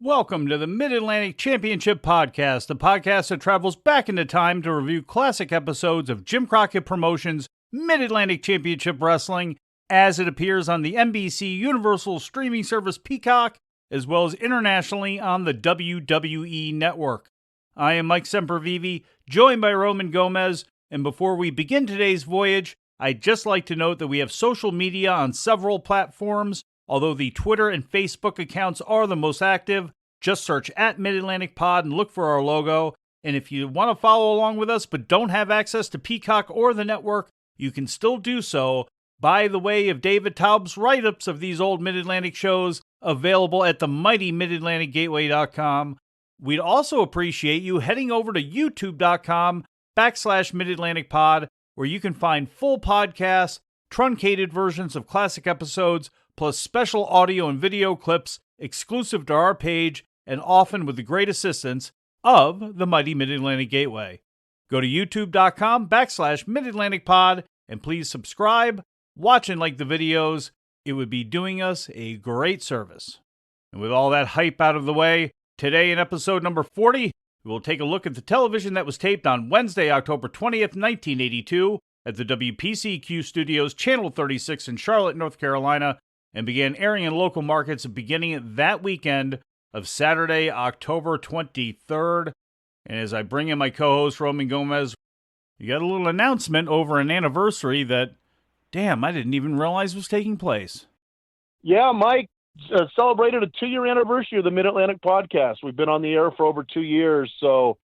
Welcome to the Mid-Atlantic Championship Podcast, the podcast that travels back into time to review classic episodes of Jim Crockett Promotions' Mid-Atlantic Championship Wrestling as it appears on the NBC Universal streaming service Peacock, as well as internationally on the WWE Network. I am Mike Sempervive, joined by Roman Gomez, and before we begin today's voyage, I'd just like to note that we have social media on several platforms. Although the Twitter and Facebook accounts are the most active, just search at Mid-Atlantic Pod and look for our logo. And if you want to follow along with us but don't have access to Peacock or the network, you can still do so by the way of David Taub's write-ups of these old Mid-Atlantic shows available at the mighty midatlanticgateway.com. We'd also appreciate you heading over to youtube.com/Mid-Atlantic Pod, where you can find full podcasts, truncated versions of classic episodes, plus special audio and video clips exclusive to our page, and often with the great assistance of the mighty Mid-Atlantic Gateway. Go to youtube.com/Mid-Atlantic Pod, and please subscribe, watch and like the videos. It would be doing us a great service. And with all that hype out of the way, today in episode number 40, we will take a look at the television that was taped on Wednesday, October 20th, 1982, at the WPCQ Studios, Channel 36 in Charlotte, North Carolina, and began airing in local markets beginning that weekend of Saturday, October 23rd. And as I bring in my co-host, Roman Gomez, you got a little announcement over an anniversary that, damn, I didn't even realize was taking place. Yeah, Mike celebrated a 2-year anniversary of the Mid-Atlantic Podcast. We've been on the air for over 2 years, so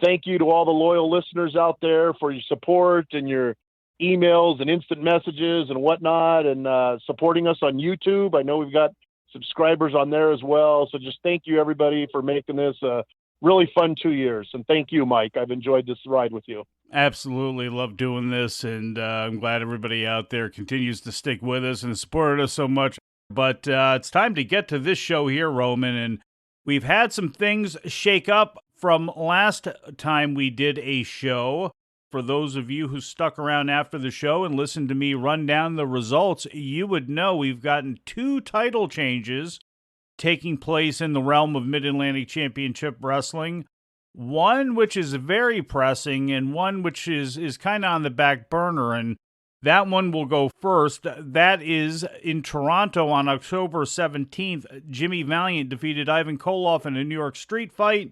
thank you to all the loyal listeners out there for your support and your emails and instant messages and whatnot, and supporting us on YouTube. I know we've got subscribers on there as well. So just thank you, everybody, for making this a really fun 2 years. And thank you, Mike. I've enjoyed this ride with you. Absolutely love doing this, and I'm glad everybody out there continues to stick with us and supported us so much. But it's time to get to this show here, Roman, and we've had some things shake up from last time we did a show. For those of you who stuck around after the show and listened to me run down the results, you would know we've gotten 2 title changes taking place in the realm of Mid-Atlantic Championship Wrestling. One which is very pressing and one which is kind of on the back burner, and that one will go first. That is in Toronto on October 17th. Jimmy Valiant defeated Ivan Koloff in a New York street fight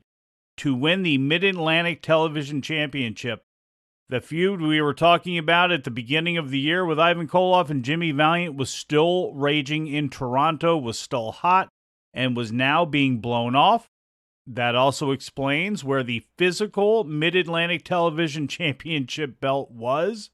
to win the Mid-Atlantic Television Championship. The feud we were talking about at the beginning of the year with Ivan Koloff and Jimmy Valiant was still raging in Toronto, was still hot, and was now being blown off. That also explains where the physical Mid-Atlantic Television Championship belt was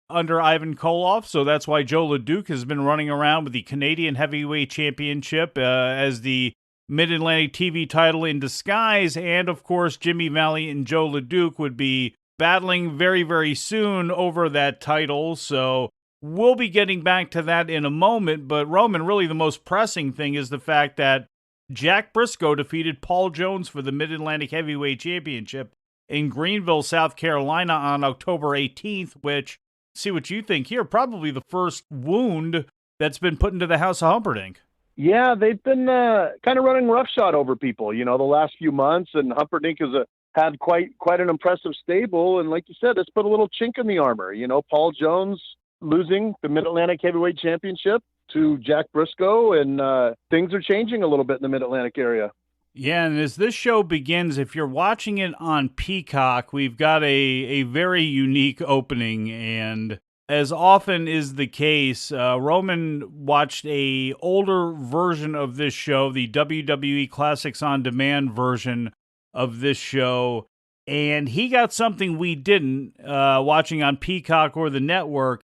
under Ivan Koloff, so that's why Jos LeDuc has been running around with the Canadian Heavyweight Championship as the Mid-Atlantic TV title in disguise, and of course Jimmy Valiant and Jos LeDuc would be battling very, very soon over that title, so we'll be getting back to that in a moment. But Roman, really the most pressing thing is the fact that Jack Brisco defeated Paul Jones for the Mid-Atlantic Heavyweight Championship in Greenville, South Carolina on October 18th, which, see what you think here, probably the first wound that's been put into the House of Humperdinck. Yeah, they've been kind of running roughshod over people, the last few months, and Humperdinck had quite an impressive stable, and like you said, it's put a little chink in the armor. Paul Jones losing the Mid-Atlantic Heavyweight Championship to Jack Brisco, and things are changing a little bit in the Mid-Atlantic area. Yeah, and as this show begins, if you're watching it on Peacock, we've got a very unique opening, and as often is the case, Roman watched a older version of this show, the WWE Classics On Demand version of this show, and he got something we didn't watching on Peacock or the network,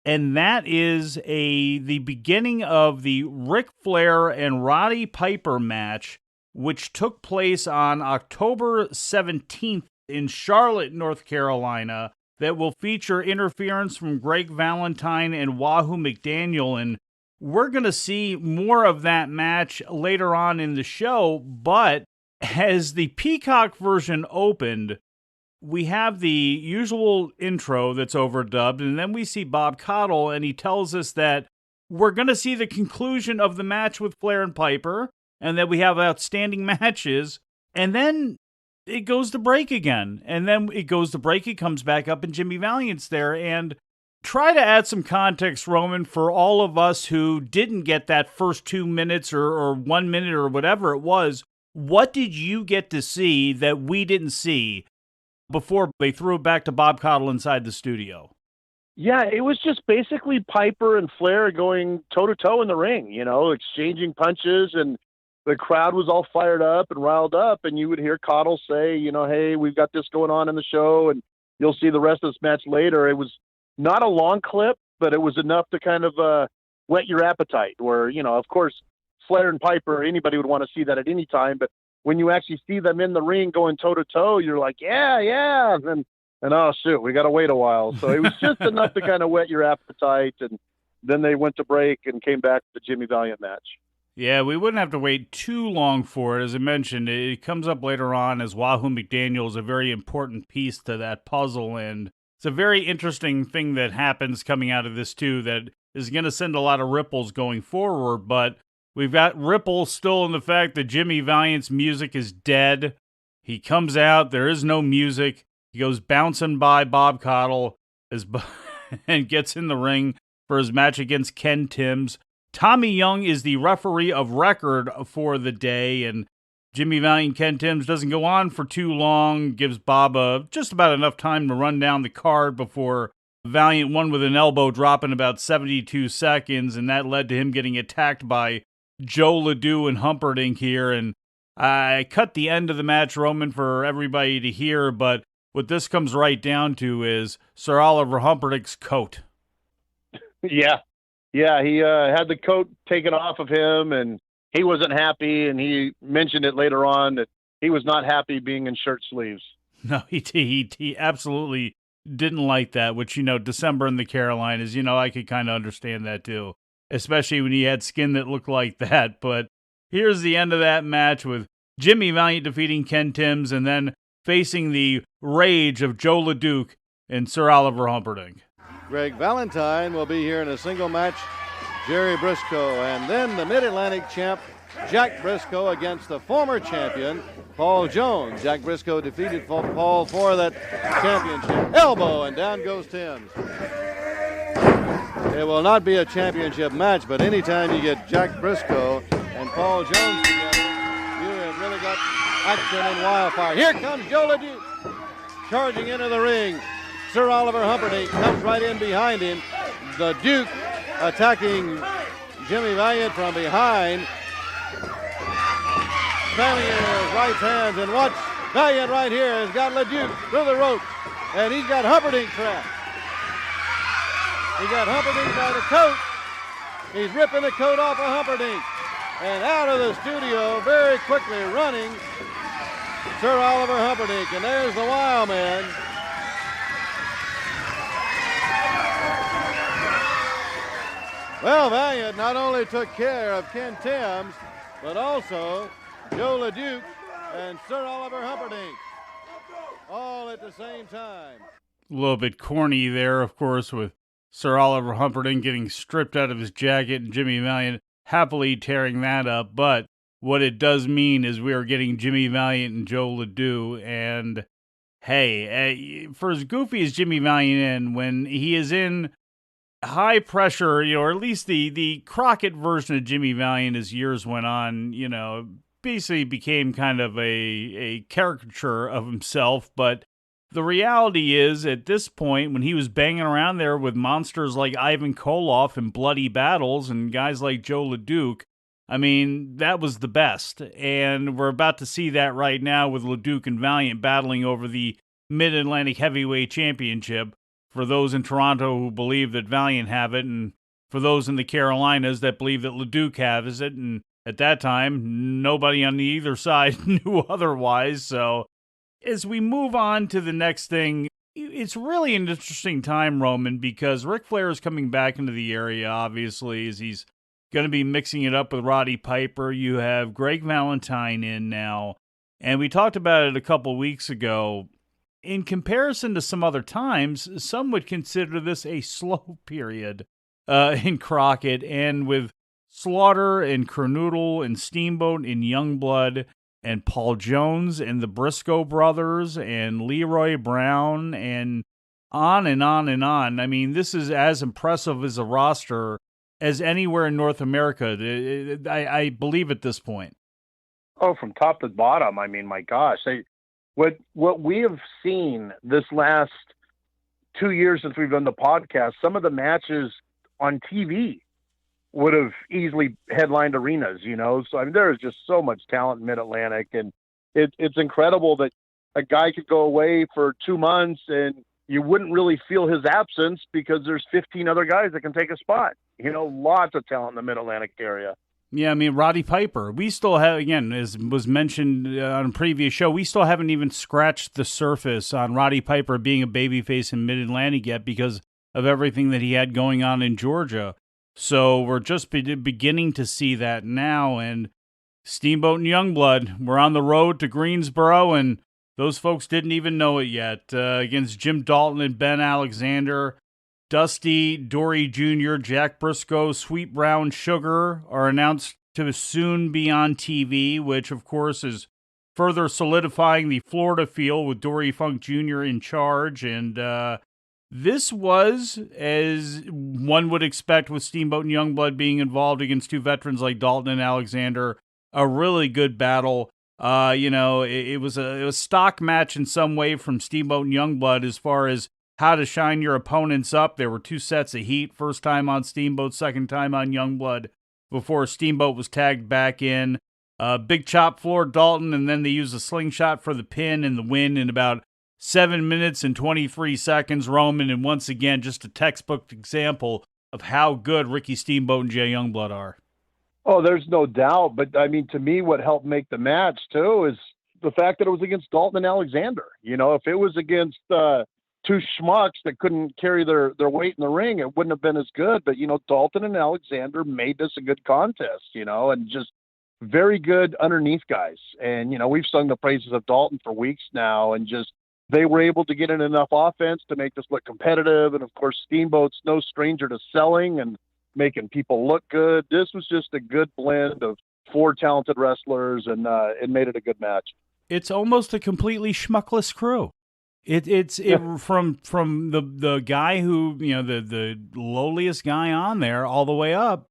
and that is the beginning of the Ric Flair and Roddy Piper match, which took place on October 17th in Charlotte, North Carolina, that will feature interference from Greg Valentine and Wahoo McDaniel, and we're going to see more of that match later on in the show. But as the Peacock version opened, we have the usual intro that's overdubbed, and then we see Bob Caudle, and he tells us that we're going to see the conclusion of the match with Flair and Piper, and that we have outstanding matches, and then it goes to break again. And then it goes to break, it comes back up, and Jimmy Valiant's there. And try to add some context, Roman, for all of us who didn't get that first 2 minutes or 1 minute or whatever it was. What did you get to see that we didn't see before they threw it back to Bob Caudle inside the studio? Yeah, it was just basically Piper and Flair going toe-to-toe in the ring, exchanging punches, and the crowd was all fired up and riled up, and you would hear Caudle say, hey, we've got this going on in the show, and you'll see the rest of this match later. It was not a long clip, but it was enough to kind of whet your appetite, where, of course, Flair and Piper, anybody would want to see that at any time, but when you actually see them in the ring going toe-to-toe, you're like, yeah, and oh, shoot, we got to wait a while. So it was just enough to kind of whet your appetite, and then they went to break and came back to the Jimmy Valiant match. Yeah, we wouldn't have to wait too long for it. As I mentioned, it comes up later on as Wahoo McDaniel is a very important piece to that puzzle, and it's a very interesting thing that happens coming out of this, too, that is going to send a lot of ripples going forward, but we've got ripples still in the fact that Jimmy Valiant's music is dead. He comes out, there is no music. He goes bouncing by Bob Caudle and gets in the ring for his match against Ken Timms. Tommy Young is the referee of record for the day, and Jimmy Valiant, Ken Timms doesn't go on for too long, gives Bob just about enough time to run down the card before Valiant won with an elbow drop in about 72 seconds, and that led to him getting attacked by Jos LeDuc and Humperdinck here, and I cut the end of the match, Roman, for everybody to hear, but what this comes right down to is Sir Oliver Humperdinck's coat. Yeah, he had the coat taken off of him, and he wasn't happy, and he mentioned it later on that he was not happy being in shirt sleeves. No, he absolutely didn't like that, which, December in the Carolinas, I could kind of understand that too, especially when he had skin that looked like that. But here's the end of that match with Jimmy Valiant defeating Ken Timms and then facing the rage of Jos LeDuc and Sir Oliver Humperdinck. Greg Valentine will be here in a single match, Jerry Brisco, and then the Mid-Atlantic champ, Jack Brisco, against the former champion, Paul Jones. Jack Brisco defeated Paul for that championship. Elbow, and down goes Timms. It will not be a championship match, but anytime you get Jack Brisco and Paul Jones together, you have really got action and wildfire. Here comes Jos LeDuc charging into the ring. Sir Oliver Humperdinck comes right in behind him. The Duke attacking Jimmy Valiant from behind. Spamming in his right hands, and watch Valiant right here has got LeDuc through the rope, and he's got Humperdinck trapped. He got Humperdinck by the coat. He's ripping the coat off of Humperdinck. And out of the studio, very quickly running, Sir Oliver Humperdinck. And there's the Wild Man. Well, Valiant not only took care of Ken Timms, but also Jos LeDuc and Sir Oliver Humperdinck, all at the same time. A little bit corny there, of course, with Sir Oliver Humperdinck getting stripped out of his jacket and Jimmy Valiant happily tearing that up. But what it does mean is we are getting Jimmy Valiant and Jos LeDuc. And hey, for as goofy as Jimmy Valiant is, when he is in high pressure, or at least the Crockett version of Jimmy Valiant as years went on, basically became kind of a caricature of himself. But the reality is, at this point, when he was banging around there with monsters like Ivan Koloff and Bloody Battles and guys like Jos LeDuc, I mean, that was the best. And we're about to see that right now with LeDuc and Valiant battling over the Mid-Atlantic Heavyweight Championship. For those in Toronto who believe that Valiant have it, and for those in the Carolinas that believe that LeDuc has it, and at that time, nobody on either side knew otherwise. So as we move on to the next thing, it's really an interesting time, Roman, because Ric Flair is coming back into the area, obviously, as he's going to be mixing it up with Roddy Piper. You have Greg Valentine in now, and we talked about it a couple weeks ago. In comparison to some other times, some would consider this a slow period in Crockett, and with Slaughter and Kernoodle and Steamboat and Youngblood and Paul Jones and the Briscoe brothers and Leroy Brown and on and on and on. I mean, this is as impressive as a roster as anywhere in North America, I believe at this point. Oh, from top to bottom. I mean, my gosh, what we have seen this last 2 years since we've done the podcast, some of the matches on TV would have easily headlined arenas, you know? So, I mean, there is just so much talent in Mid-Atlantic, and it's incredible that a guy could go away for 2 months and you wouldn't really feel his absence because there's 15 other guys that can take a spot. You know, lots of talent in the Mid-Atlantic area. Yeah, I mean, Roddy Piper, we still have, again, as was mentioned on a previous show, we still haven't even scratched the surface on Roddy Piper being a babyface in Mid-Atlantic yet because of everything that he had going on in Georgia. So we're just beginning to see that now. And Steamboat and Youngblood, we're on the road to Greensboro, and those folks didn't even know it yet. Against Jim Dalton and Ben Alexander, Dusty, Dory Jr., Jack Brisco, Sweet Brown Sugar are announced to soon be on TV, which, of course, is further solidifying the Florida feel with Dory Funk Jr. in charge. And this was, as one would expect with Steamboat and Youngblood being involved against two veterans like Dalton and Alexander, a really good battle. It was a stock match in some way from Steamboat and Youngblood as far as how to shine your opponents up. There were 2 sets of heat, first time on Steamboat, second time on Youngblood, before Steamboat was tagged back in. Big chop floored Dalton, and then they used a slingshot for the pin and the win in about 7 minutes and 23 seconds, Roman, and once again, just a textbook example of how good Ricky Steamboat and Jay Youngblood are. Oh, there's no doubt. But, I mean, to me, what helped make the match, too, is the fact that it was against Dalton and Alexander. You know, if it was against two schmucks that couldn't carry their weight in the ring, it wouldn't have been as good. But, you know, Dalton and Alexander made this a good contest, you know, and just very good underneath guys. And, you know, we've sung the praises of Dalton for weeks now, and just they were able to get in enough offense to make this look competitive. And, of course, Steamboat's no stranger to selling and making people look good. This was just a good blend of 4 talented wrestlers, and it made it a good match. It's almost a completely schmuckless crew. It's from the guy who, you know, the lowliest guy on there all the way up.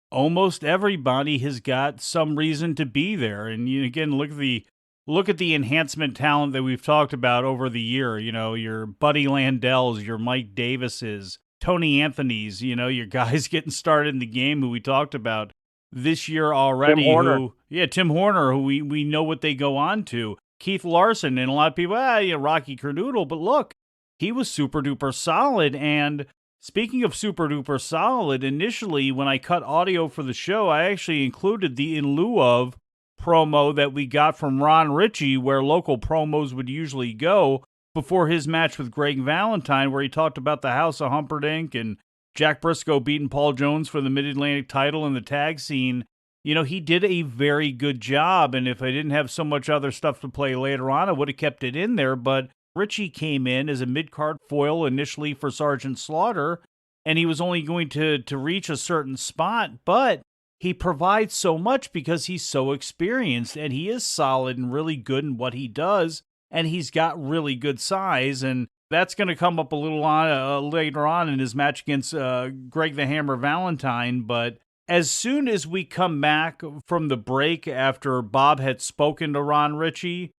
Almost everybody has got some reason to be there. And you, again, look at the enhancement talent that we've talked about over the year. You know, your Buddy Landells, your Mike Davises, Tony Anthony's, you know, your guys getting started in the game who we talked about this year already. Tim Horner. Tim Horner, who we know what they go on to. Keith Larson, and a lot of people, Rocky Kernoodle, but look, he was super duper solid. And speaking of super duper solid, initially when I cut audio for the show, I actually included the In Lieu Of promo that we got from Ron Richie, where local promos would usually go before his match with Greg Valentine, where he talked about the House of Humperdinck and Jack Brisco beating Paul Jones for the Mid-Atlantic title in the tag scene. You know, he did a very good job, and if I didn't have so much other stuff to play later on, I would have kept it in there, but Richie came in as a mid-card foil initially for Sergeant Slaughter, and he was only going to reach a certain spot, but he provides so much because he's so experienced, and he is solid and really good in what he does, and he's got really good size, and that's going to come up a little later on in his match against Greg the Hammer Valentine, but as soon as we come back from the break after Bob had spoken to Ron Richie,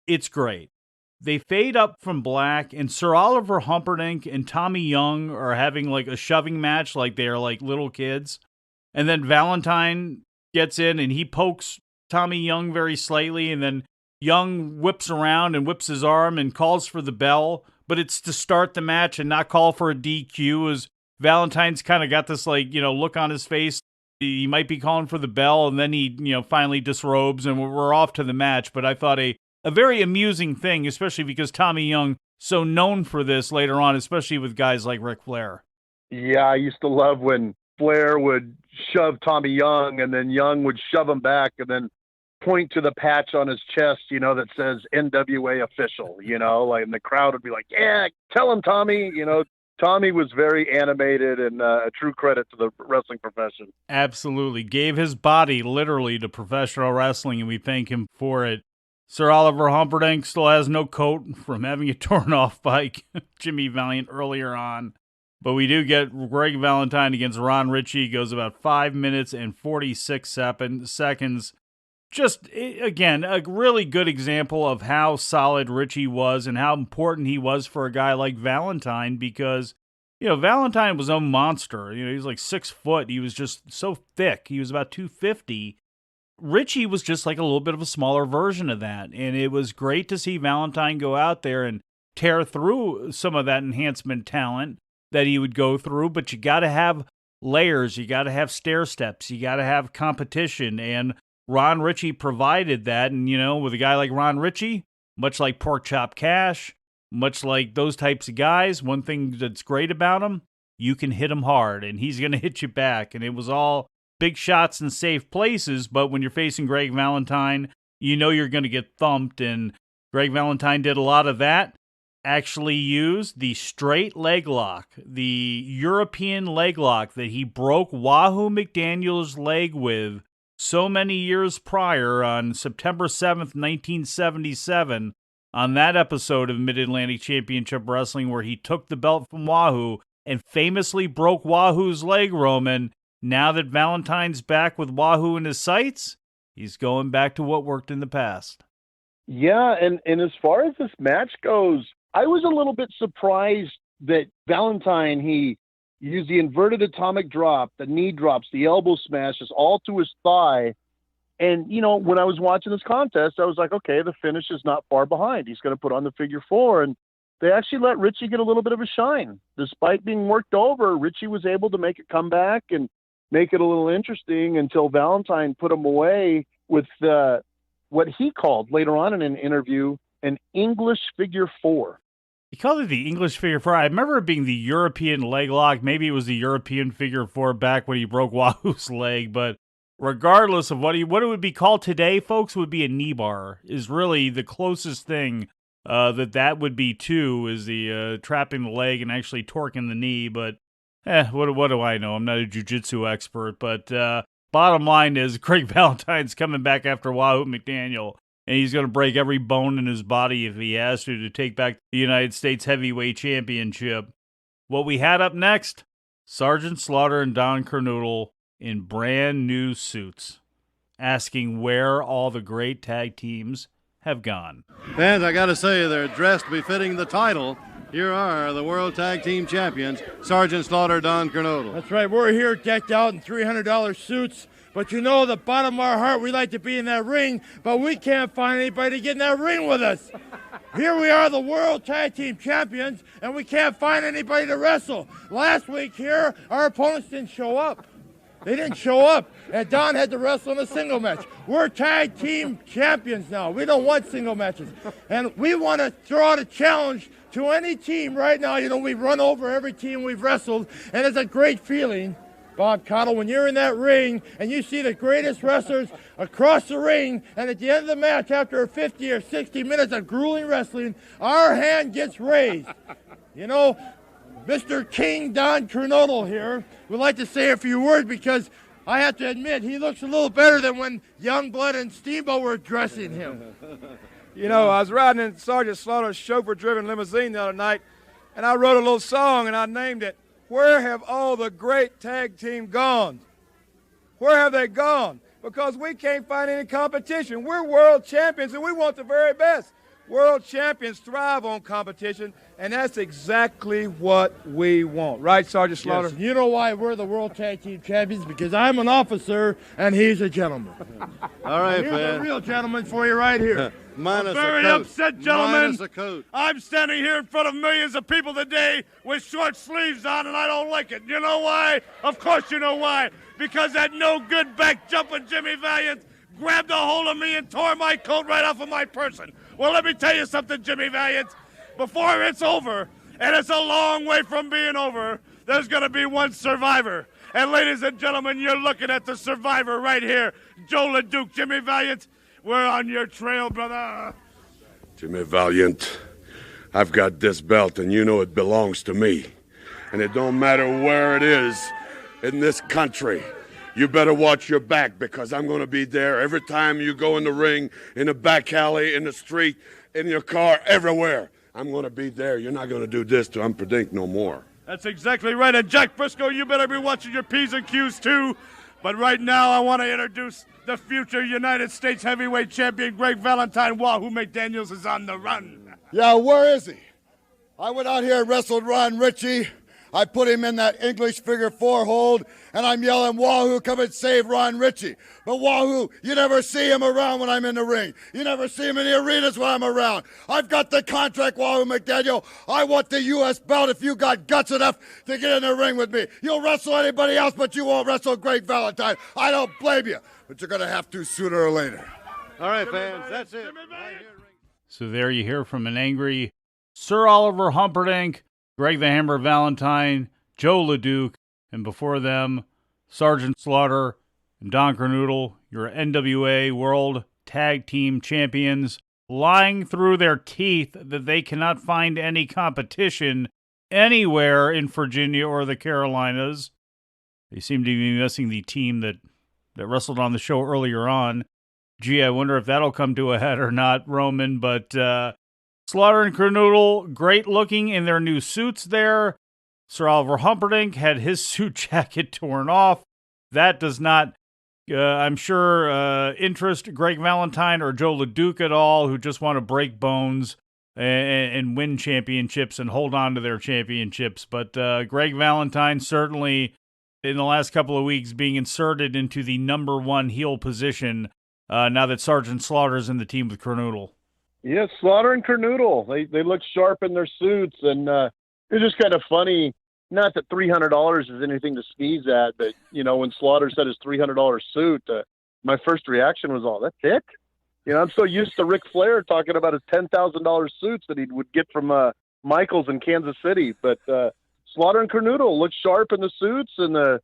it's great. They fade up from black, and Sir Oliver Humperdinck and Tommy Young are having like a shoving match like they are like little kids. And then Valentine gets in and he pokes Tommy Young very slightly, and then Young whips around and whips his arm and calls for the bell, but it's to start the match and not call for a DQ, as Valentine's kind of got this like, you know, look on his face. He might be calling for the bell, and then he, you know, finally disrobes, and we're off to the match. But I thought a very amusing thing, especially because Tommy Young, so known for this later on, especially with guys like Ric Flair. Yeah, I used to love when Flair would shove Tommy Young, and then Young would shove him back, and then point to the patch on his chest, you know, that says NWA official, you know, like, and the crowd would be like, yeah, tell him, Tommy, you know, Tommy was very animated and a true credit to the wrestling profession. Absolutely. Gave his body literally to professional wrestling, and we thank him for it. Sir Oliver Humperdinck still has no coat from having it torn off by Jimmy Valiant earlier on. But we do get Greg Valentine against Ron Richie. Goes about 5 minutes and 46 seconds. Just, again, a really good example of how solid Richie was and how important he was for a guy like Valentine because, Valentine was a monster. He was like 6 foot. He was just so thick. He was about 250. Richie was just like a little bit of a smaller version of that. And it was great to see Valentine go out there and tear through some of that enhancement talent that he would go through. But you got to have layers. You got to have stair steps. You got to have competition. And Ron Richie provided that, and, with a guy like Ron Richie, much like Pork Chop Cash, much like those types of guys, one thing that's great about him, you can hit him hard, and he's going to hit you back, and it was all big shots in safe places, but when you're facing Greg Valentine, you're going to get thumped, and Greg Valentine did a lot of that, actually used the straight leg lock, the European leg lock that he broke Wahoo McDaniel's leg with so many years prior on September 7th, 1977, on that episode of Mid-Atlantic Championship Wrestling where he took the belt from Wahoo and famously broke Wahoo's leg, Roman. Now that Valentine's back with Wahoo in his sights, he's going back to what worked in the past. Yeah, and as far as this match goes, I was a little bit surprised that Valentine, he used the inverted atomic drop, the knee drops, the elbow smashes, all to his thigh. And, when I was watching this contest, I was like, okay, the finish is not far behind. He's going to put on the figure 4. And they actually let Richie get a little bit of a shine. Despite being worked over, Richie was able to make it come back and make it a little interesting until Valentine put him away with what he called later on in an interview, an English figure 4. He called it the English figure 4. I remember it being the European leg lock. Maybe it was the European figure 4 back when he broke Wahoo's leg. But regardless of what it would be called today, folks, would be a knee bar. Is really the closest thing that would be to is the trapping the leg and actually torquing the knee. But what do I know? I'm not a jiu-jitsu expert. But bottom line is Greg Valentine's coming back after Wahoo McDaniel. And he's going to break every bone in his body if he has to take back the United States Heavyweight Championship. What we had up next, Sergeant Slaughter and Don Kernoodle in brand new suits, asking where all the great tag teams have gone. Fans, I got to say, they're dressed befitting the title. Here are the World Tag Team Champions, Sergeant Slaughter, Don Kernoodle. That's right, we're here decked out in $300 suits. But the bottom of our heart, we like to be in that ring, but we can't find anybody to get in that ring with us. Here we are, the World Tag Team Champions, and we can't find anybody to wrestle. Last week here, our opponents didn't show up. They didn't show up, and Don had to wrestle in a single match. We're tag team champions now. We don't want single matches. And we want to throw out a challenge to any team right now. We run over every team we've wrestled, and it's a great feeling, Bob Cottle, when you're in that ring and you see the greatest wrestlers across the ring, and at the end of the match, after 50 or 60 minutes of grueling wrestling, our hand gets raised. Mr. King Don Kernoodle here would like to say a few words because I have to admit he looks a little better than when Youngblood and Steamboat were dressing him. I was riding in Sergeant Slaughter's chauffeur-driven limousine the other night, and I wrote a little song, and I named it, "Where Have All the Great Tag Team Gone?" Where have they gone? Because we can't find any competition. We're world champions, and we want the very best. World champions thrive on competition, and that's exactly what we want. Right, Sergeant Slaughter? Yes, you know why we're the World Tag Team Champions? Because I'm an officer, and he's a gentleman. All right, Here's man. a real gentleman for you right here. Minus Very a coat. upset, gentlemen. Minus a coat. I'm standing here in front of millions of people today with short sleeves on, and I don't like it. You know why? Of course you know why. Because that no-good back-jumping Jimmy Valiant grabbed a hold of me and tore my coat right off of my person. Well, let me tell you something, Jimmy Valiant. Before it's over, and it's a long way from being over, there's going to be one survivor. And ladies and gentlemen, you're looking at the survivor right here, Jos LeDuc. Jimmy Valiant, we're on your trail, brother. Jimmy Valiant, I've got this belt, and you know it belongs to me. and it don't matter where it is in this country. You better watch your back, because I'm going to be there every time you go in the ring, in the back alley, in the street, in your car, everywhere. I'm going to be there. You're not going to do this to Unpredink no more. That's exactly right. And Jack Brisco, you better be watching your P's and Q's too. But right now, I want to introduce the future United States heavyweight champion, Greg Valentine. Wahoo McDaniel is on the run. Yeah, where is he? I went out here and wrestled Ron Richie. I put him in that English figure 4 hold, and I'm yelling, Wahoo, come and save Ron Richie. But Wahoo, you never see him around when I'm in the ring. You never see him in the arenas when I'm around. I've got the contract, Wahoo McDaniel. I want the U.S. belt if you got guts enough to get in the ring with me. You'll wrestle anybody else, but you won't wrestle Greg Valentine. I don't blame you, but you're going to have to sooner or later. All right, fans, that's it. So there you hear from an angry Sir Oliver Humperdinck, Greg the Hammer Valentine, Jos LeDuc, and before them, Sergeant Slaughter and Don Kernoodle, your NWA World Tag Team Champions, lying through their teeth that they cannot find any competition anywhere in Virginia or the Carolinas. They seem to be missing the team that wrestled on the show earlier on. Gee, I wonder if that'll come to a head or not, Roman, but Slaughter and Kernoodle, great looking in their new suits there. Sir Oliver Humperdinck had his suit jacket torn off. That does not, I'm sure, interest Greg Valentine or Jos LeDuc at all, who just want to break bones and win championships and hold on to their championships. But Greg Valentine certainly, in the last couple of weeks, being inserted into the number 1 heel position now that Sergeant Slaughter's in the team with Kernoodle. Yeah, Slaughter and Kernoodle. They look sharp in their suits, and it's just kind of funny. Not that $300 is anything to sneeze at, but when Slaughter said his $300 suit, my first reaction was, "Oh, that's it." I'm so used to Ric Flair talking about his $10,000 suits that he would get from Michaels in Kansas City. But Slaughter and Kernoodle look sharp in the suits and the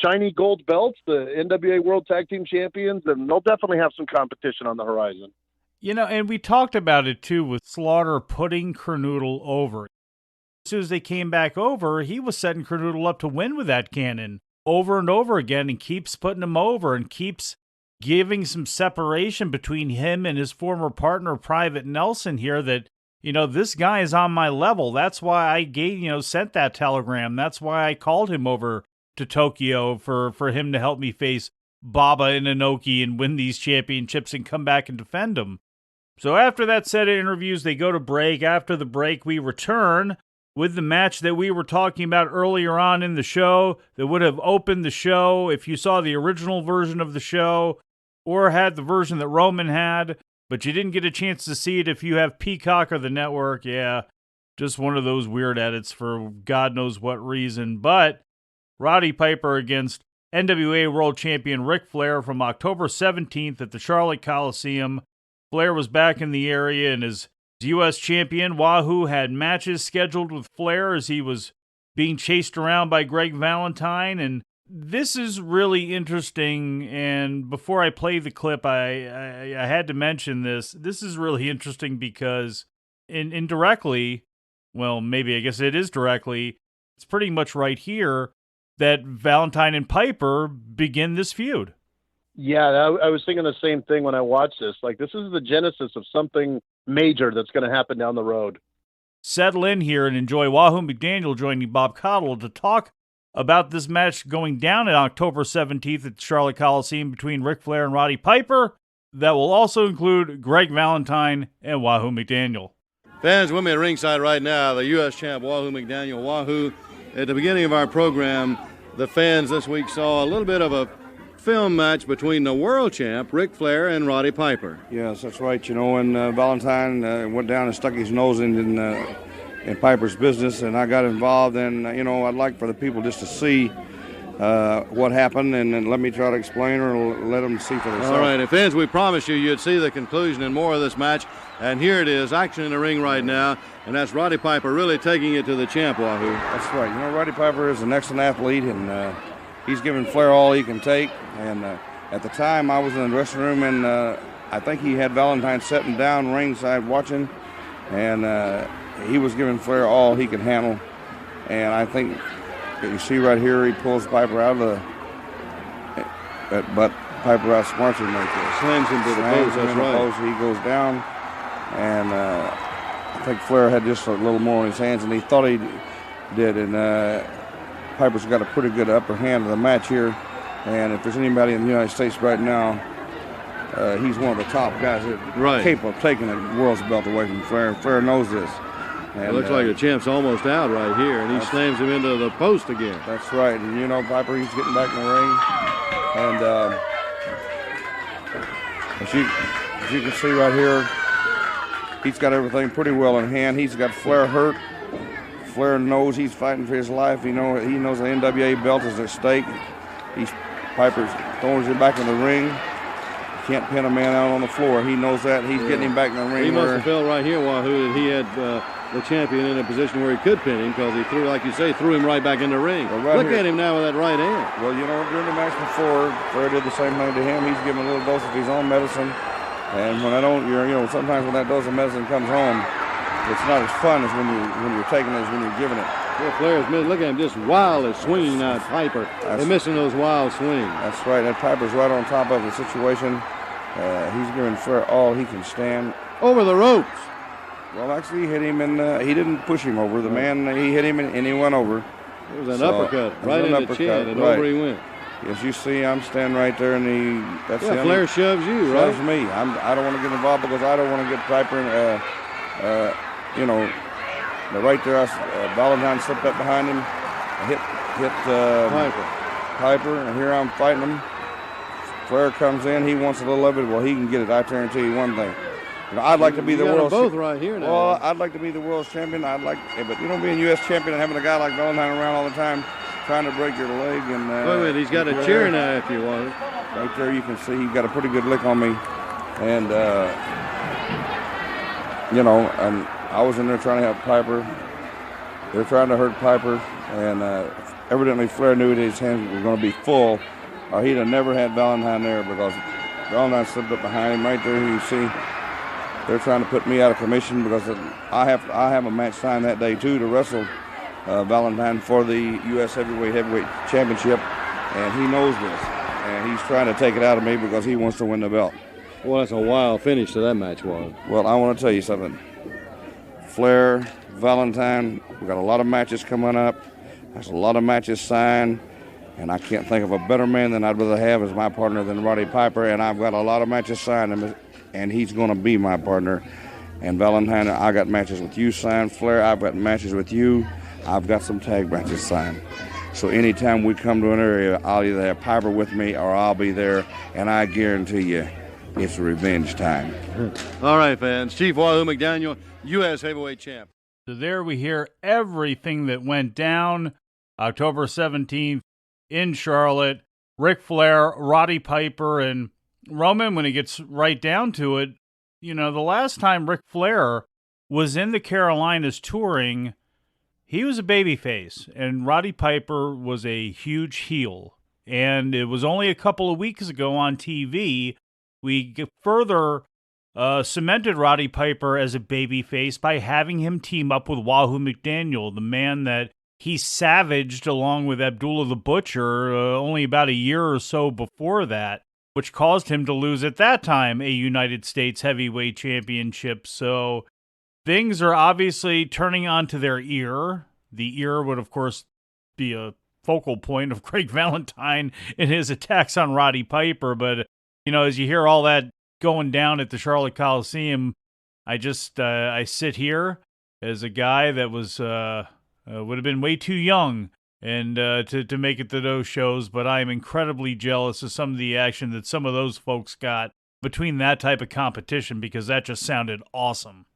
shiny gold belts, the NWA World Tag Team Champions, and they'll definitely have some competition on the horizon. And we talked about it, too, with Slaughter putting Kernoodle over. As soon as they came back over, he was setting Kernoodle up to win with that cannon over and over again and keeps putting him over and keeps giving some separation between him and his former partner, Private Nelson, here that, this guy is on my level. That's why I sent that telegram. That's why I called him over to Tokyo for him to help me face Baba and Inoki and win these championships and come back and defend them. So after that set of interviews, they go to break. After the break, we return with the match that we were talking about earlier on in the show that would have opened the show if you saw the original version of the show or had the version that Roman had, but you didn't get a chance to see it if you have Peacock or the network. Yeah, just one of those weird edits for God knows what reason. But Roddy Piper against NWA World Champion Ric Flair from October 17th at the Charlotte Coliseum. Flair was back in the area, and as U.S. champion, Wahoo had matches scheduled with Flair as he was being chased around by Greg Valentine. And this is really interesting, and before I play the clip, I had to mention this. This is really interesting because indirectly, well, maybe I guess it is directly, it's pretty much right here that Valentine and Piper begin this feud. Yeah, I was thinking the same thing when I watched this. Like, this is the genesis of something major that's going to happen down the road. Settle in here and enjoy Wahoo McDaniel joining Bob Cottle to talk about this match going down on October 17th at the Charlotte Coliseum between Ric Flair and Roddy Piper. That will also include Greg Valentine and Wahoo McDaniel. Fans, with me at ringside right now, the U.S. champ Wahoo McDaniel. Wahoo, at the beginning of our program, the fans this week saw a little bit of a film match between the world champ, Ric Flair, and Roddy Piper. Yes, that's right. And Valentine went down and stuck his nose in Piper's business, and I got involved. And, I'd like for the people just to see what happened, and let me try to explain or let them see for themselves. All right, and fans, we promised you'd see the conclusion and more of this match. And here it is, action in the ring right now, and that's Roddy Piper really taking it to the champ, Wahoo. That's right. Roddy Piper is an excellent athlete, and he's giving Flair all he can take. And at the time, I was in the dressing room, and I think he had Valentine sitting down ringside watching, and he was giving Flair all he could handle. And I think you see right here, he pulls Piper out of but Piper outsmarts him right there. Slams him to the post, that's right. He goes down, and I think Flair had just a little more in his hands than he thought he did, and Piper's got a pretty good upper hand of the match here. And if there's anybody in the United States right now, he's one of the top guys that are capable of taking the world's belt away from Flair. Flair knows this. And, it looks like the champ's almost out right here, and he slams him into the post again. That's right. And, you know, Piper, he's getting back in the ring. And as you can see right here, he's got everything pretty well in hand. He's got Flair hurt. Flair knows he's fighting for his life. He knows the NWA belt is at stake. Piper throws him back in the ring. Can't pin a man out on the floor. He knows that. He's getting him back in the ring. He must have felt right here, Wahoo, that he had the champion in a position where he could pin him, because he threw, like you say, threw him right back in the ring. Well, Look at him now with that right hand. Well, you know, during the match before, Flair did the same thing to him. He's giving a little dose of his own medicine. And when sometimes when that dose of medicine comes home, it's not as fun as when you're taking it as when you're giving it. Well, Flair's missing. Look at him just wildly swinging that Piper. They're missing those wild swings. That's right. That Piper's right on top of the situation. He's giving Flair all he can stand. Over the ropes. Well, actually, he hit him, and he didn't push him over. The man, he hit him, and he went over. It was an uppercut right in the chin, and over he went. As you see, I'm standing right there, and that's the Flair shoves you, right? Shoves me. I don't want to get involved because I don't want to get Piper. Right there, Valentine slipped up behind him, hit Piper, and here I'm fighting him. Flair comes in. He wants a little of it. Well, he can get it. I guarantee you one thing. I'd like to be the world. Both right here now. Well, I'd like to be the world's champion. But being U.S. champion and having a guy like Valentine around all the time, trying to break your leg and. Wait a minute, he's got a chair now. If you want it, right there, you can see he got a pretty good lick on me, and and I was in there trying to help Piper. They're trying to hurt Piper, and evidently Flair knew that his hands were going to be full, or he'd have never had Valentine there, because Valentine slipped up behind him right there. You see. They're trying to put me out of commission because I have a match signed that day too to wrestle Valentine for the U.S. Heavyweight Championship, and he knows this, and he's trying to take it out of me because he wants to win the belt. Well, that's a wild finish to that match, was. Well, I want to tell you something. Flair, Valentine, we got a lot of matches coming up. There's a lot of matches signed, and I can't think of a better man than I'd rather have as my partner than Roddy Piper, and I've got a lot of matches signed. And he's going to be my partner. And Valentine, I got matches with you signed. Flair, I've got matches with you. I've got some tag matches signed. So anytime we come to an area, I'll either have Piper with me or I'll be there. And I guarantee you, it's revenge time. All right, fans. Chief Wahoo McDaniel, U.S. Heavyweight Champ. So there we hear everything that went down October 17th in Charlotte. Ric Flair, Roddy Piper, and Roman, when it gets right down to it, the last time Ric Flair was in the Carolinas touring, he was a babyface, and Roddy Piper was a huge heel. And it was only a couple of weeks ago on TV, we further cemented Roddy Piper as a babyface by having him team up with Wahoo McDaniel, the man that he savaged along with Abdullah the Butcher only about a year or so before that, which caused him to lose at that time a United States Heavyweight Championship. So things are obviously turning onto their ear. The ear would, of course, be a focal point of Greg Valentine in his attacks on Roddy Piper. But, as you hear all that going down at the Charlotte Coliseum, I sit here as a guy that was would have been way too young and to make it to those shows, but I am incredibly jealous of some of the action that some of those folks got between that type of competition, because that just sounded awesome.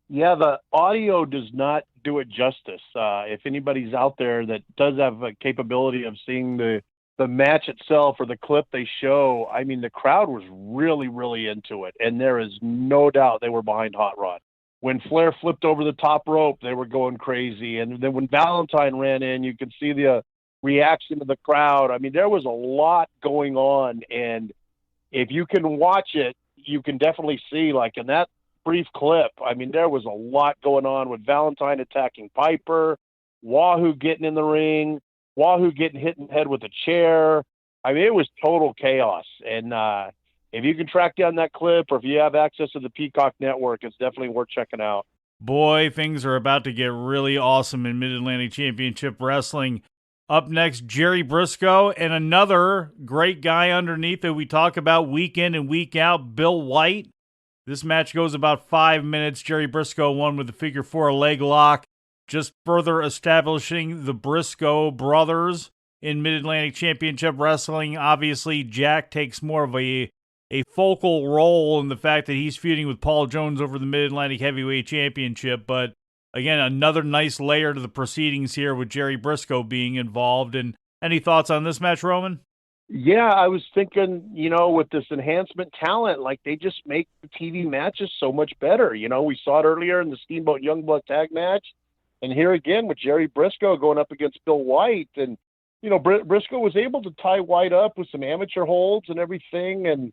Yeah, the audio does not do it justice. If anybody's out there that does have a capability of seeing the match itself or the clip they show, I mean, the crowd was really, really into it, and there is no doubt they were behind Hot Rod. When Flair flipped over the top rope, they were going crazy. And then when Valentine ran in, you could see the reaction of the crowd. I mean, there was a lot going on. And if you can watch it, you can definitely see, like in that brief clip, I mean, there was a lot going on with Valentine attacking Piper, Wahoo getting in the ring, Wahoo getting hit in the head with a chair. I mean, it was total chaos. And if you can track down that clip, or if you have access to the Peacock Network, it's definitely worth checking out. Boy, things are about to get really awesome in Mid-Atlantic Championship Wrestling. Up next, Jerry Brisco and another great guy underneath that we talk about week in and week out, Bill White. This match goes about 5 minutes. Jerry Brisco won with the figure 4 leg lock, just further establishing the Brisco brothers in Mid-Atlantic Championship Wrestling. Obviously, Jack takes more of a focal role in the fact that he's feuding with Paul Jones over the Mid-Atlantic Heavyweight Championship. But again, another nice layer to the proceedings here with Jerry Brisco being involved. And any thoughts on this match, Roman? Yeah, I was thinking, with this enhancement talent, like they just make the TV matches so much better. We saw it earlier in the Steamboat Youngblood tag match. And here again with Jerry Brisco going up against Bill White. And, Brisco was able to tie White up with some amateur holds and everything.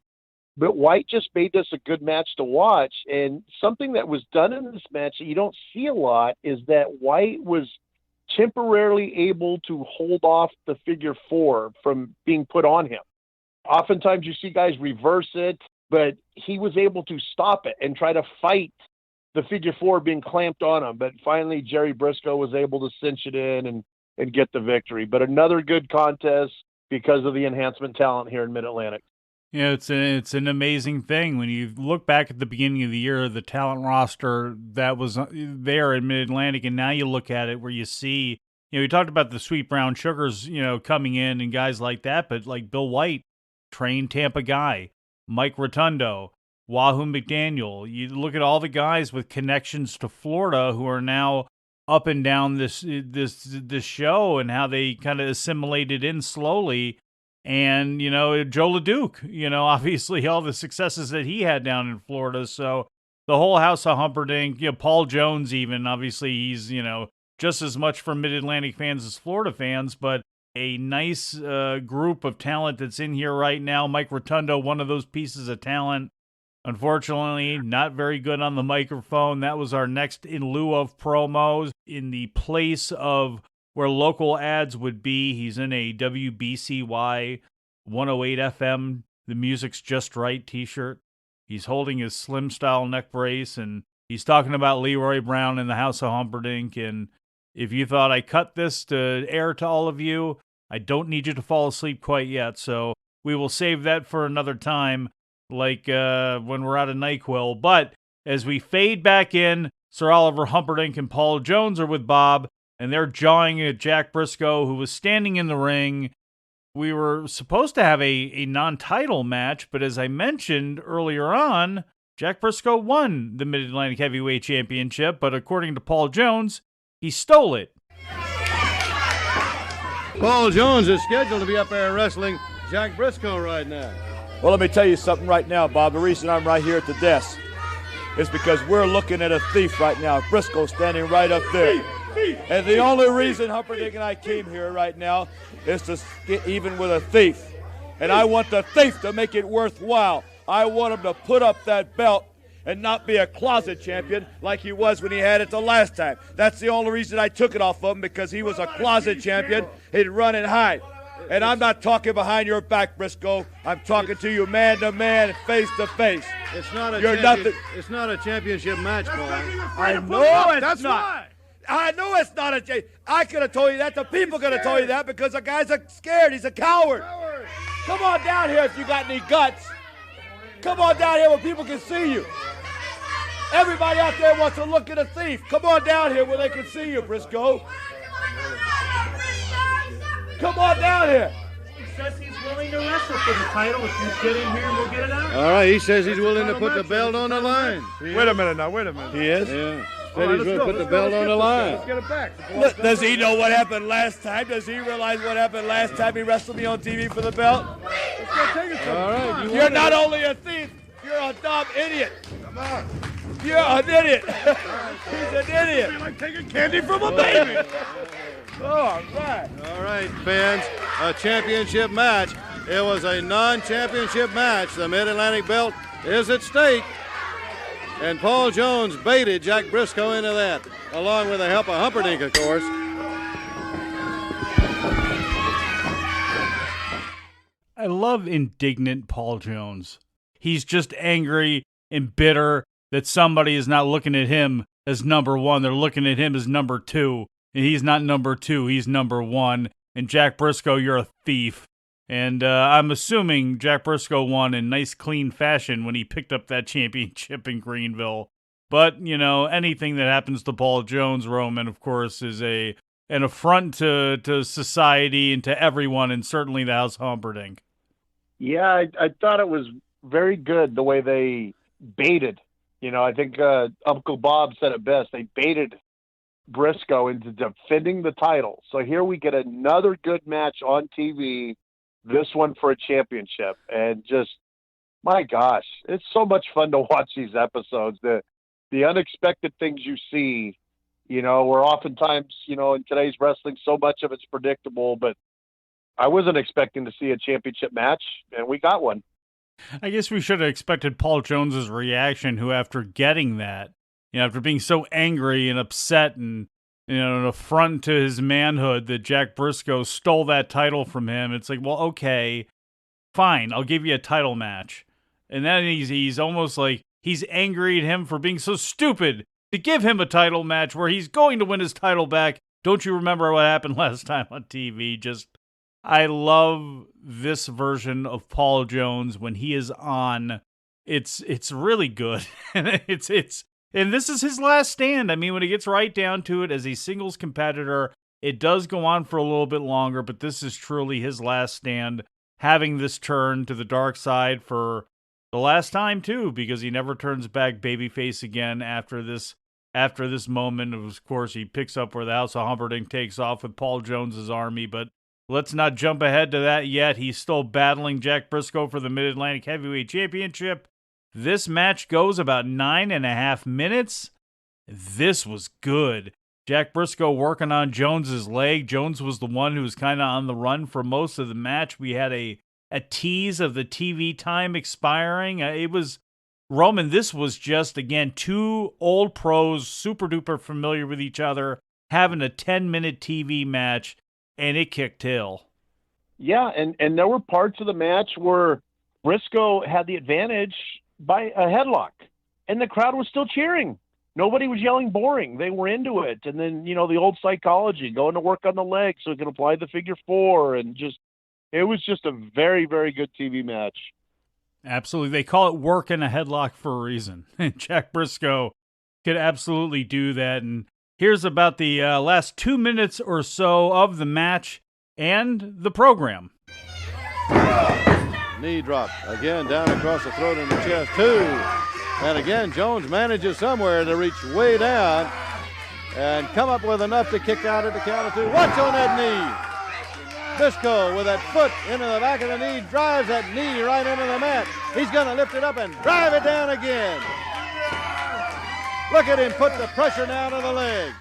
But White just made this a good match to watch. And something that was done in this match that you don't see a lot is that White was temporarily able to hold off the figure 4 from being put on him. Oftentimes you see guys reverse it, but he was able to stop it and try to fight the figure 4 being clamped on him. But finally, Jerry Brisco was able to cinch it in and get the victory. But another good contest because of the enhancement talent here in Mid-Atlantic. Yeah, it's an amazing thing. When you look back at the beginning of the year, the talent roster that was there in Mid-Atlantic, and now you look at it where you see, we talked about the Sweet Brown Sugars, coming in and guys like that, but like Bill White, trained Tampa guy, Mike Rotundo, Wahoo McDaniel. You look at all the guys with connections to Florida who are now up and down this show and how they kind of assimilated in slowly. And, Jos LeDuc, obviously all the successes that he had down in Florida. So the whole House of Humperdinck, Paul Jones even, obviously he's, just as much for Mid-Atlantic fans as Florida fans, but a nice group of talent that's in here right now. Mike Rotundo, one of those pieces of talent. Unfortunately, not very good on the microphone. That was our next in lieu of promos. In the place of where local ads would be, he's in a WBCY 108 FM, The Music's Just Right t-shirt. He's holding his slim style neck brace, and he's talking about Leroy Brown in the House of Humperdinck. And if you thought I cut this to air to all of you, I don't need you to fall asleep quite yet. So we will save that for another time, like when we're out of NyQuil. But as we fade back in, Sir Oliver Humperdinck and Paul Jones are with Bob, and they're jawing at Jack Brisco, who was standing in the ring. We were supposed to have a non-title match, but as I mentioned earlier on, Jack Brisco won the Mid-Atlantic Heavyweight Championship, but according to Paul Jones, he stole it. Paul Jones is scheduled to be up there wrestling Jack Brisco right now. Well, let me tell you something right now, Bob. The reason I'm right here at the desk is because we're looking at a thief right now. Brisco's standing right up there. And the only reason Humperdinck and I came here right now is to get even with a thief. And I want the thief to make it worthwhile. I want him to put up that belt and not be a closet champion like he was when he had it the last time. That's the only reason I took it off of him, because he was a closet champion. He'd run and hide. And I'm not talking behind your back, Brisco. I'm talking to you man to man, face to face. It's not a nothing. It's not a championship match, Paul. I know it's not. I know it's not a. I could have told you that. The people could have told you that because the guy's scared. He's a coward. Come on down here if you got any guts. Come on down here where people can see you. Everybody out there wants to look at a thief. Come on down here where they can see you, Brisco. Come on down here. He says he's willing to wrestle for the title. If you get in here, we'll get it out. All right, he says he's willing to put the belt on the line. Wait a minute now, wait a minute. He is? Yeah. Said he's going to put the belt on the line. Let's get it back. Does he know what happened last time? Does he realize what happened last time he wrestled me on TV for the belt? Let's go take it. All right. You're not only a thief, you're a dumb idiot. Come on. You're an idiot. He's an idiot. It's like taking candy from a baby. All right. All right, fans. A championship match. It was a non-championship match. The Mid-Atlantic belt is at stake. And Paul Jones baited Jack Brisco into that, along with the help of Humperdinck, of course. I love indignant Paul Jones. He's just angry and bitter that somebody is not looking at him as number one. They're looking at him as number two. And he's not number two. He's number one. And Jack Brisco, you're a thief. And I'm assuming Jack Brisco won in nice, clean fashion when he picked up that championship in Greenville. But, anything that happens to Paul Jones, Roman, of course, is an affront to society and to everyone, and certainly the House of Humperdinck. Yeah, I thought it was very good the way they baited. I think Uncle Bob said it best. They baited Brisco into defending the title. So here we get another good match on TV, this one for a championship. And just, my gosh, it's so much fun to watch these episodes. The unexpected things you see, where oftentimes, in today's wrestling, so much of it's predictable, but I wasn't expecting to see a championship match, and we got one. I guess we should have expected Paul Jones's reaction, who after getting that, after being so angry and upset and, an affront to his manhood that Jack Brisco stole that title from him, it's like, well, okay, fine, I'll give you a title match. And then he's almost like he's angry at him for being so stupid to give him a title match where he's going to win his title back. Don't you remember what happened last time on TV? I love this version of Paul Jones when he is on. It's really good. And this is his last stand. I mean, when it gets right down to it, as a singles competitor, it does go on for a little bit longer, but this is truly his last stand, having this turn to the dark side for the last time too, because he never turns back babyface again after this moment. Of course, he picks up where the House of Humperdinck takes off with Paul Jones's army, but let's not jump ahead to that yet. He's still battling Jack Brisco for the Mid-Atlantic Heavyweight Championship. This match goes about 9.5 minutes. This was good. Jack Brisco working on Jones's leg. Jones was the one who was kind of on the run for most of the match. We had a tease of the TV time expiring. It was, Roman, this was just, again, two old pros, super duper familiar with each other, having a 10-minute TV match, and it kicked tail. Yeah, and there were parts of the match where Brisco had the advantage by a headlock, and the crowd was still cheering. Nobody was yelling boring. They were into it. And then, the old psychology, going to work on the leg so he can apply the figure four, and it was just a very, very good TV match. Absolutely. They call it work in a headlock for a reason. Jack Brisco could absolutely do that. And here's about the last 2 minutes or so of the match and the program. Knee drop. Again, down across the throat and the chest. 2. And again, Jones manages somewhere to reach way down and come up with enough to kick out at the count of 2. Watch on that knee. Brisco with that foot into the back of the knee, drives that knee right into the mat. He's going to lift it up and drive it down again. Look at him put the pressure down on the leg.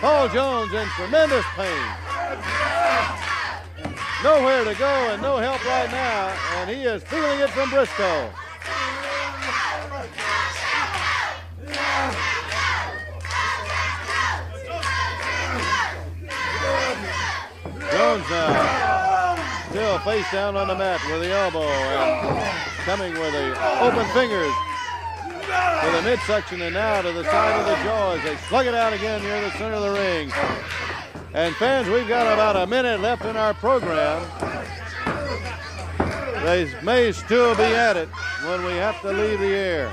Paul Jones in tremendous pain. Nowhere to go and no help right now, and he is feeling it from Brisco. Jones now still face down on the mat with the elbow and coming with the open fingers to the midsection and now to the side of the jaw as they slug it out again near the center of the ring. And fans, we've got about a minute left in our program. They may still be at it when we have to leave the air.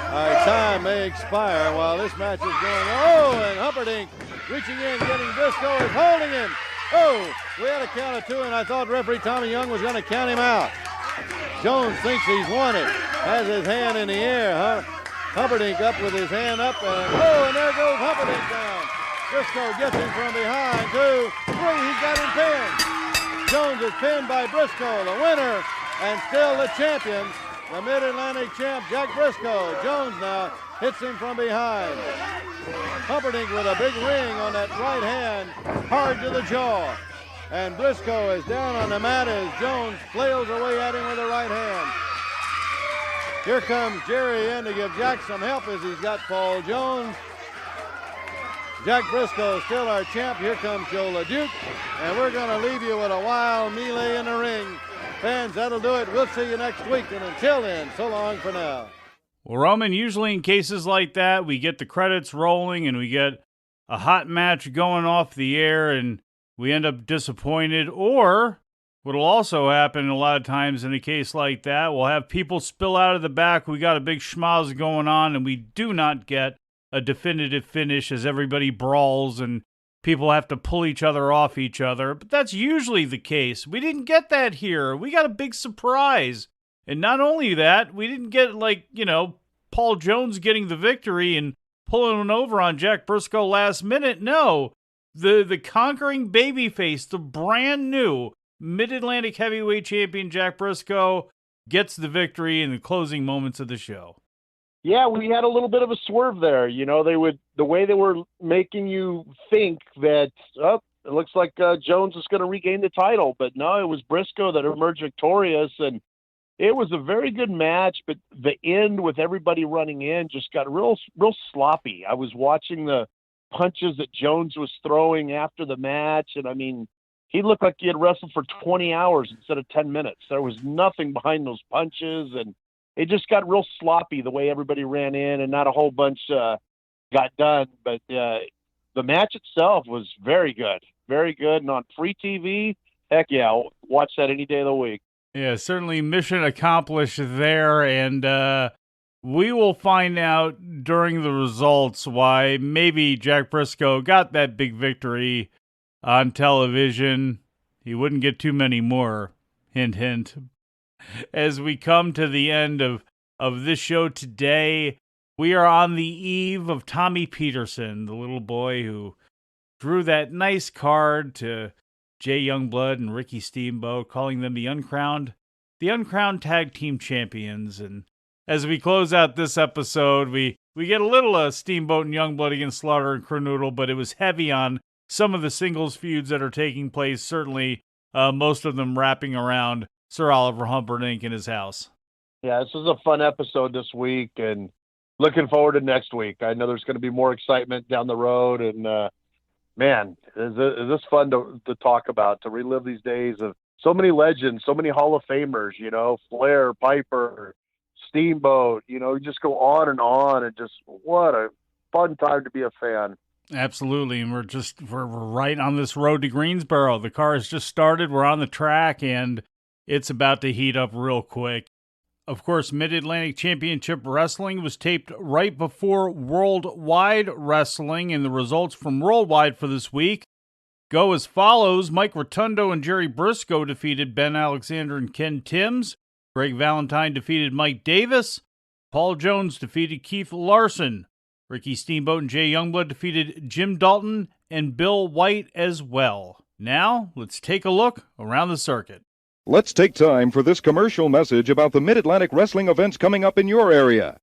Our time may expire while this match is going on. Oh, and Humperdinck reaching in, getting Brisco, is holding him. Oh, we had a count of 2, and I thought referee Tommy Young was going to count him out. Jones thinks he's won it, has his hand in the air. Humperdinck up with his hand up, and there goes Humperdinck down. Brisco gets him from behind. 2, 3, he's got him pinned. Jones is pinned by Brisco, the winner, and still the champion. The Mid-Atlantic champ, Jack Brisco. Jones now hits him from behind. Humperdinck with a big ring on that right hand, hard to the jaw. And Brisco is down on the mat as Jones flails away at him with the right hand. Here comes Jerry in to give Jack some help as he's got Paul Jones. Jack Brisco is still our champ. Here comes Jos LeDuc, and we're going to leave you with a wild melee in the ring. Fans, that'll do it. We'll see you next week, and until then, so long for now. Well, Roman, usually in cases like that, we get the credits rolling and we get a hot match going off the air and we end up disappointed. Or what'll also happen a lot of times in a case like that, we'll have people spill out of the back. We got a big schmoz going on and we do not get a definitive finish as everybody brawls and people have to pull each other off each other. But that's usually the case. We didn't get that here. We got a big surprise. And not only that, we didn't get, Paul Jones getting the victory and pulling over on Jack Brisco last minute. No, the conquering babyface, the brand new Mid-Atlantic Heavyweight Champion Jack Brisco gets the victory in the closing moments of the show. Yeah, we had a little bit of a swerve there. The way they were making you think that, it looks like Jones is going to regain the title. But no, it was Brisco that emerged victorious. And it was a very good match, but the end with everybody running in just got real sloppy. I was watching the punches that Jones was throwing after the match. And I mean, he looked like he had wrestled for 20 hours instead of 10 minutes. There was nothing behind those punches. And it just got real sloppy the way everybody ran in, and not a whole bunch got done. But the match itself was very good. Very good. And on free TV, heck yeah, I'll watch that any day of the week. Yeah, certainly mission accomplished there. And we will find out during the results why maybe Jack Brisco got that big victory on television. He wouldn't get too many more. Hint, hint. As we come to the end of this show today, we are on the eve of Tommy Peterson, the little boy who drew that nice card to Jay Youngblood and Ricky Steamboat, calling them the uncrowned tag team champions. And as we close out this episode, we get a little Steamboat and Youngblood against Slaughter and Cronoodle, but it was heavy on some of the singles feuds that are taking place, certainly most of them wrapping around Sir Oliver Humperdinck in his house. Yeah, this was a fun episode this week, and looking forward to next week. I know there's going to be more excitement down the road, and man, is this fun to talk about, to relive these days of so many legends, so many Hall of Famers, Flair, Piper, Steamboat, just go on, and just what a fun time to be a fan. Absolutely, and we're right on this road to Greensboro. The car has just started, we're on the track, and it's about to heat up real quick. Of course, Mid-Atlantic Championship Wrestling was taped right before Worldwide Wrestling, and the results from Worldwide for this week go as follows. Mike Rotundo and Jerry Brisco defeated Ben Alexander and Ken Timms. Greg Valentine defeated Mike Davis. Paul Jones defeated Keith Larson. Ricky Steamboat and Jay Youngblood defeated Jim Dalton and Bill White as well. Now, let's take a look around the circuit. Let's take time for this commercial message about the Mid-Atlantic wrestling events coming up in your area.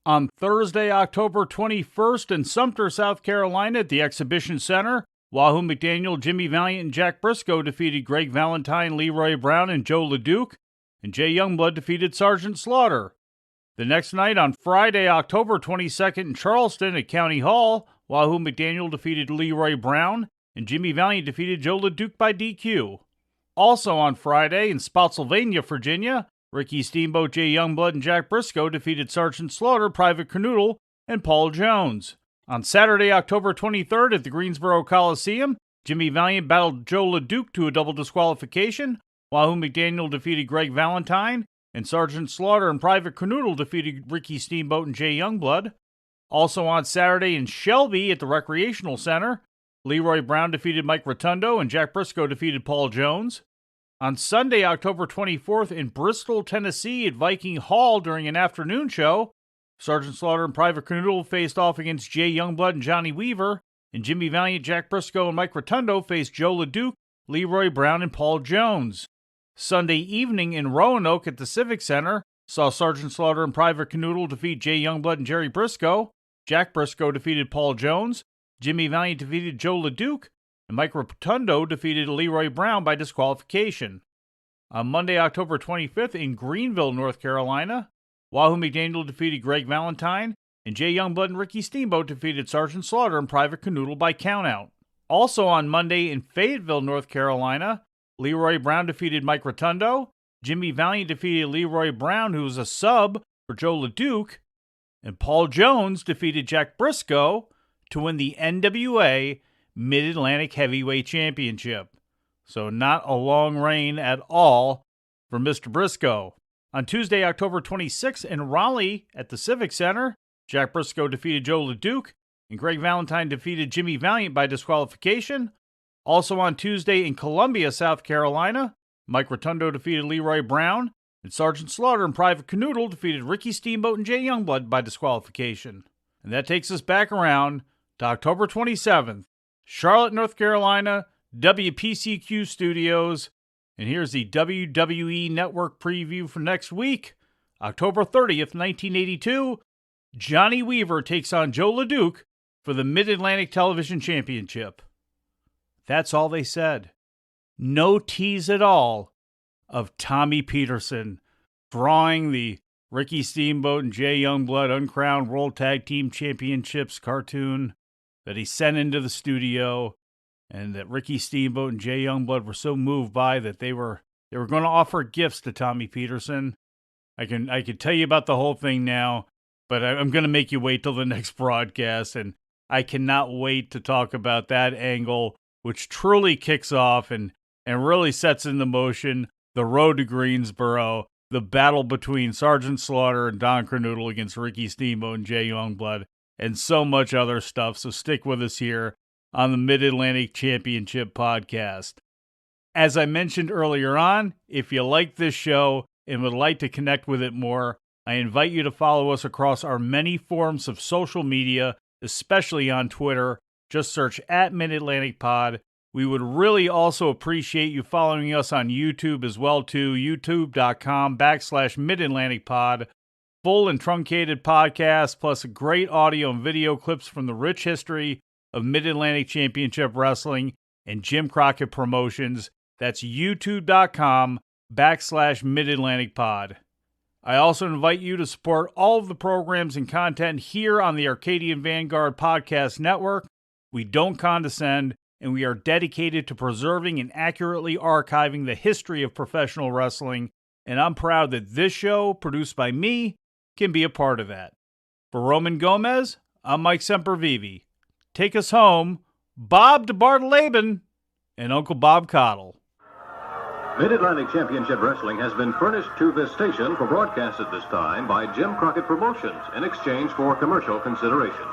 On Thursday, October 21st in Sumter, South Carolina at the Exhibition Center, Wahoo McDaniel, Jimmy Valiant, and Jack Brisco defeated Greg Valentine, Leroy Brown, and Jos LeDuc, and Jay Youngblood defeated Sergeant Slaughter. The next night on Friday, October 22nd in Charleston at County Hall, Wahoo McDaniel defeated Leroy Brown, and Jimmy Valiant defeated Jos LeDuc by DQ. Also on Friday in Spotsylvania, Virginia, Ricky Steamboat, Jay Youngblood, and Jack Brisco defeated Sergeant Slaughter, Private Cronoodle, and Paul Jones. On Saturday, October 23rd at the Greensboro Coliseum, Jimmy Valiant battled Jos LeDuc to a double disqualification, Wahoo McDaniel defeated Greg Valentine, and Sergeant Slaughter and Private Cronoodle defeated Ricky Steamboat and Jay Youngblood. Also on Saturday in Shelby at the Recreational Center, Leroy Brown defeated Mike Rotundo, and Jack Brisco defeated Paul Jones. On Sunday, October 24th in Bristol, Tennessee at Viking Hall during an afternoon show, Sergeant Slaughter and Private Cronoodle faced off against Jay Youngblood and Johnny Weaver, and Jimmy Valiant, Jack Brisco, and Mike Rotundo faced Jos LeDuc, Leroy Brown, and Paul Jones. Sunday evening in Roanoke at the Civic Center saw Sergeant Slaughter and Private Cronoodle defeat Jay Youngblood and Jerry Brisco, Jack Brisco defeated Paul Jones, Jimmy Valiant defeated Jos LeDuc, and Mike Rotundo defeated Leroy Brown by disqualification. On Monday, October 25th in Greenville, North Carolina, Wahoo McDaniel defeated Greg Valentine, and Jay Youngblood and Ricky Steamboat defeated Sergeant Slaughter and Private Canoodle by countout. Also on Monday in Fayetteville, North Carolina, Leroy Brown defeated Mike Rotundo, Jimmy Valiant defeated Leroy Brown, who was a sub for Jos LeDuc, and Paul Jones defeated Jack Brisco to win the NWA Mid-Atlantic Heavyweight Championship. So not a long reign at all for Mr. Brisco. On Tuesday, October 26th in Raleigh at the Civic Center, Jack Brisco defeated Jos LeDuc, and Greg Valentine defeated Jimmy Valiant by disqualification. Also on Tuesday in Columbia, South Carolina, Mike Rotundo defeated Leroy Brown, and Sergeant Slaughter and Private Canoodle defeated Ricky Steamboat and Jay Youngblood by disqualification. And that takes us back around to October 27th, Charlotte, North Carolina, WPCQ Studios. And here's the WWE Network Preview for next week, October 30th, 1982. Johnny Weaver takes on Jos LeDuc for the Mid-Atlantic Television Championship. That's all they said. No tease at all of Tommy Peterson drawing the Ricky Steamboat and Jay Youngblood Uncrowned World Tag Team Championships cartoon that he sent into the studio, and that Ricky Steamboat and Jay Youngblood were so moved by that they were going to offer gifts to Tommy Peterson. I can tell you about the whole thing now, but I'm going to make you wait till the next broadcast, and I cannot wait to talk about that angle, which truly kicks off and really sets into motion the road to Greensboro, the battle between Sergeant Slaughter and Don Canoodle against Ricky Steamboat and Jay Youngblood, and so much other stuff. So stick with us here on the Mid-Atlantic Championship Podcast. As I mentioned earlier on, if you like this show and would like to connect with it more, I invite you to follow us across our many forms of social media, especially on Twitter. Just search @MidAtlanticPod. We would really also appreciate you following us on YouTube as well, too. YouTube.com/MidAtlanticPod. Full and truncated podcasts, plus great audio and video clips from the rich history of Mid-Atlantic Championship Wrestling and Jim Crockett Promotions. That's YouTube.com/MidAtlanticPod. I also invite you to support all of the programs and content here on the Arcadian Vanguard Podcast Network. We don't condescend, and we are dedicated to preserving and accurately archiving the history of professional wrestling, and I'm proud that this show, produced by me, can be a part of that. For Roman Gomez, I'm Mike Sempervive. Take us home, Bob DeBartoleben and Uncle Bob Cottle. Mid-Atlantic Championship Wrestling has been furnished to this station for broadcast at this time by Jim Crockett Promotions in exchange for commercial consideration.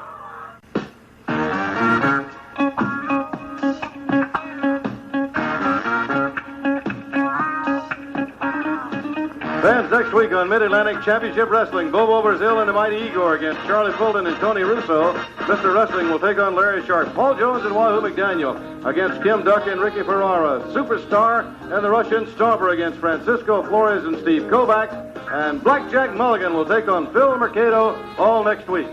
Fans, next week on Mid-Atlantic Championship Wrestling, Bobo Brazil and the Mighty Igor against Charlie Fulton and Tony Russo. Mr. Wrestling will take on Larry Sharp. Paul Jones and Wahoo McDaniel against Kim Duck and Ricky Ferrara. Superstar and the Russian Stauber against Francisco Flores and Steve Kovac. And Blackjack Mulligan will take on Phil Mercado all next week.